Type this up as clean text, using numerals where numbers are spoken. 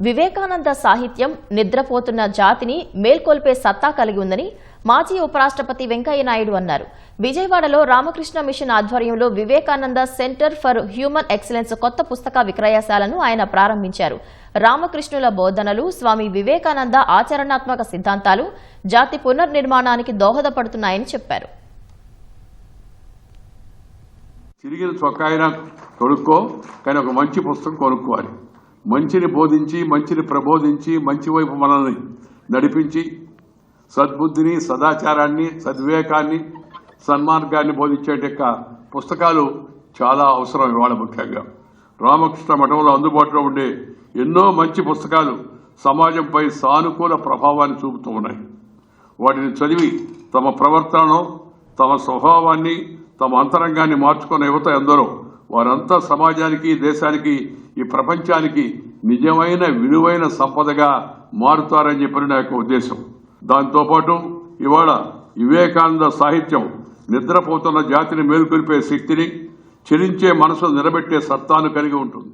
వివేకానంద సాహిత్యం నిద్రపోతున్న జాతిని మేల్కొల్పే సత్తా కలిగి ఉందని మాజీ ఉపరాష్ట్రపతి వెంకయ్య నాయుడు అన్నారు. విజయవాడలో రామకృష్ణ మిషన్ ఆధ్వర్యంలో Vivekananda centre for human excellence కొత్త పుస్తక విక్రయశాలను ఆయన ప్రారంభించారు. రామకృష్ణుల బోధనలు, స్వామి వివేకానంద ఆచరణాత్మక సిద్ధాంతాలు జాతి పునర్నిర్మాణానికి దోహదపడుతున్నాయని చెప్పారు. చిరిగిన చొక్కాయినా కొనుక్కో, కానీ ఒక మంచి పుస్తకం కొనుక్కోవాలి. మంచిని బోధించి, మంచిని ప్రబోధించి, మంచి వైపు మనల్ని నడిపించి, సద్బుద్ధిని, సదాచారాన్ని, సద్వివేకాన్ని, సన్మార్గాన్ని బోధించే పుస్తకాలు చాలా అవసరం. ఇవాళ ముఖ్యంగా రామకృష్ణ మఠంలో అందుబాటులో ఉండే ఎన్నో మంచి పుస్తకాలు సమాజంపై సానుకూల ప్రభావాన్ని చూపుతూ ఉన్నాయి. వాటిని చదివి తమ ప్రవర్తనను, తమ స్వభావాన్ని, తమ అంతరంగాన్ని మార్చుకున్న యువత ఎందరో వారంతా సమాజానికి, దేశానికి, ఈ ప్రపంచానికి నిజమైన విలువైన సంపదగా మారుతారని చెప్పిన నా యొక్క ఉద్దేశం. దాంతోపాటు ఇవాళ వివేకానంద సాహిత్యం నిద్రపోతున్న జాతిని మేలుకొల్పే శక్తిని, చెలించే మనసును నిలబెట్టే సత్తాను కలిగి ఉంటుంది.